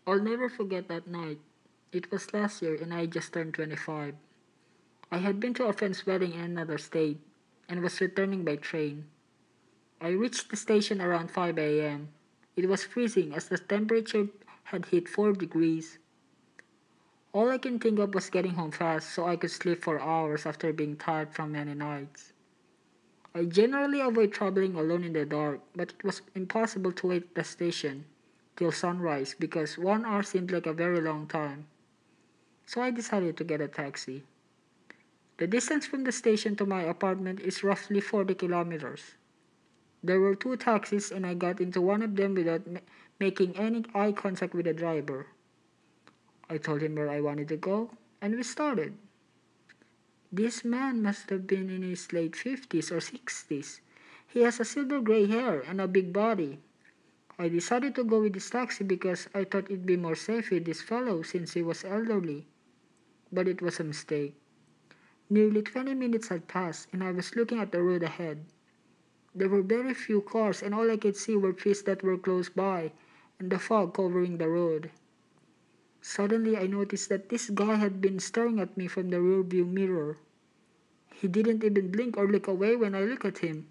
I'll never forget that night. It was last year and I just turned 25. I had been to a friend's wedding in another state and was returning by train. I reached the station around 5 a.m. It was freezing as the temperature had hit 4 degrees. All I can think of was getting home fast so I could sleep for hours after being tired from many nights. I generally avoid traveling alone in the dark, but it was impossible to wait at the station till sunrise because 1 hour seemed like a very long time. So I decided to get a taxi. The distance from the station to my apartment is roughly 40 kilometers. There were two taxis and I got into one of them without making any eye contact with the driver. I told him where I wanted to go and we started. This man must have been in his late 50s or 60s. He has a silver gray hair and a big body. I decided to go with this taxi because I thought it'd be more safe with this fellow since he was elderly. But it was a mistake. Nearly 20 minutes had passed and I was looking at the road ahead. There were very few cars and all I could see were trees that were close by and the fog covering the road. Suddenly I noticed that this guy had been staring at me from the rearview mirror. He didn't even blink or look away when I looked at him.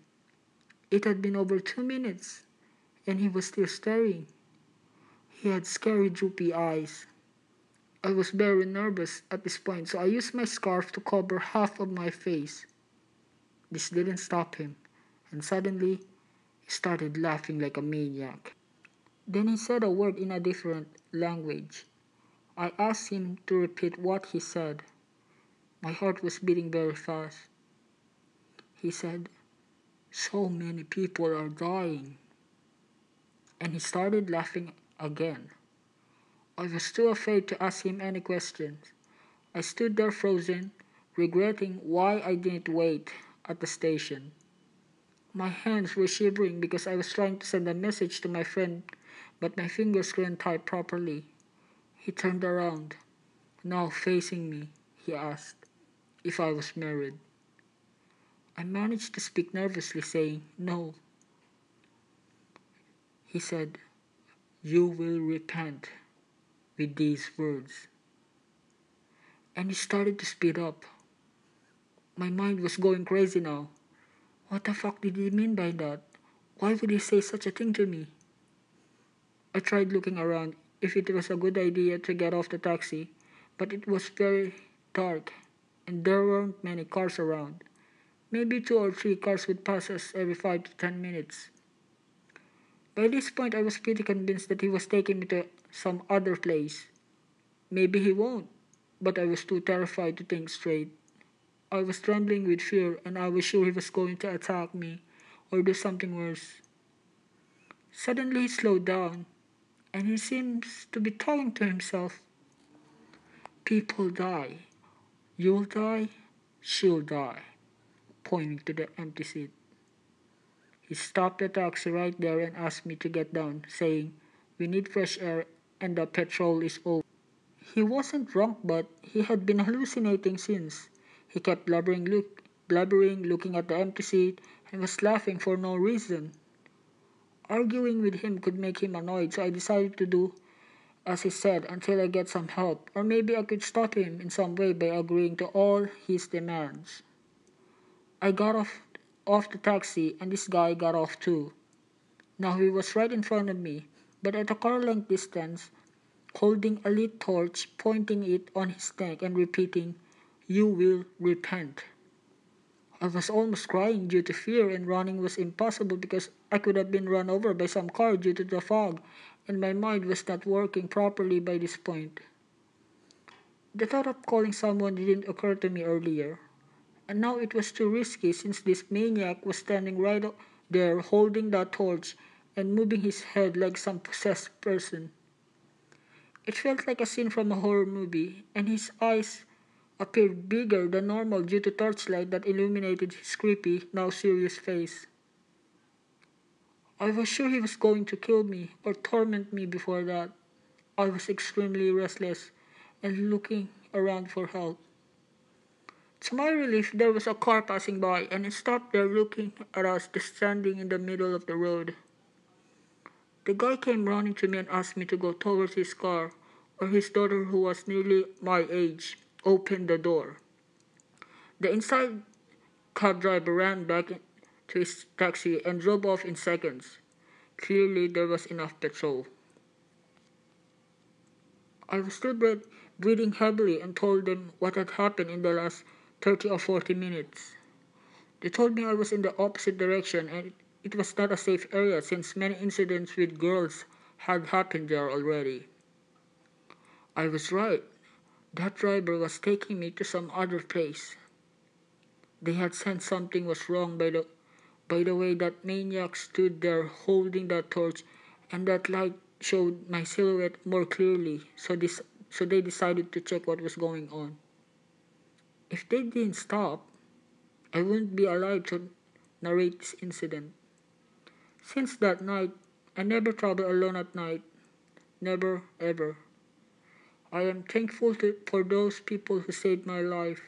It had been over 2 minutes, and he was still staring. He had scary droopy eyes. I was very nervous at this point, so I used my scarf to cover half of my face. This didn't stop him, and suddenly he started laughing like a maniac. Then he said a word in a different language. I asked him to repeat what he said. My heart was beating very fast. He said, "So many people are dying." And he started laughing again. I was too afraid to ask him any questions. I stood there frozen, regretting why I didn't wait at the station. My hands were shivering because I was trying to send a message to my friend, but my fingers couldn't type properly. He turned around. Now facing me, he asked if I was married. I managed to speak nervously, saying no. He said, "You will repent," with these words. And he started to speed up. My mind was going crazy now. What the fuck did he mean by that? Why would he say such a thing to me? I tried looking around if it was a good idea to get off the taxi, but it was very dark and there weren't many cars around. Maybe two or three cars would pass us every 5 to 10 minutes. By this point, I was pretty convinced that he was taking me to some other place. Maybe he won't, but I was too terrified to think straight. I was trembling with fear and I was sure he was going to attack me or do something worse. Suddenly he slowed down and he seems to be talking to himself. "People die. You'll die. She'll die," pointing to the empty seat. He stopped the taxi right there and asked me to get down, saying, "We need fresh air and the petrol is over." He wasn't drunk, but he had been hallucinating since. He kept blubbering, looking at the empty seat, and was laughing for no reason. Arguing with him could make him annoyed, so I decided to do as he said until I get some help, or maybe I could stop him in some way by agreeing to all his demands. I got off the taxi and this guy got off too. Now he was right in front of me, but at a car length distance, holding a lit torch, pointing it on his neck and repeating, "You will repent." I was almost crying due to fear and running was impossible because I could have been run over by some car due to the fog and my mind was not working properly by this point. The thought of calling someone didn't occur to me earlier, and now it was too risky since this maniac was standing right there holding that torch and moving his head like some possessed person. It felt like a scene from a horror movie, and his eyes appeared bigger than normal due to torchlight that illuminated his creepy, now serious face. I was sure he was going to kill me or torment me before that. I was extremely restless and looking around for help. To my relief, there was a car passing by and it stopped there looking at us just standing in the middle of the road. The guy came running to me and asked me to go towards his car, or his daughter, who was nearly my age, opened the door. The inside cab driver ran back to his taxi and drove off in seconds. Clearly, there was enough petrol. I was still breathing heavily and told them what had happened in the last 30 or 40 minutes. They told me I was in the opposite direction and it was not a safe area since many incidents with girls had happened there already. I was right. That driver was taking me to some other place. They had sensed something was wrong by the way that maniac stood there holding that torch, and that light showed my silhouette more clearly, so they decided to check what was going on. If they didn't stop, I wouldn't be alive to narrate this incident. Since that night, I never travel alone at night. Never, ever. I am thankful for those people who saved my life,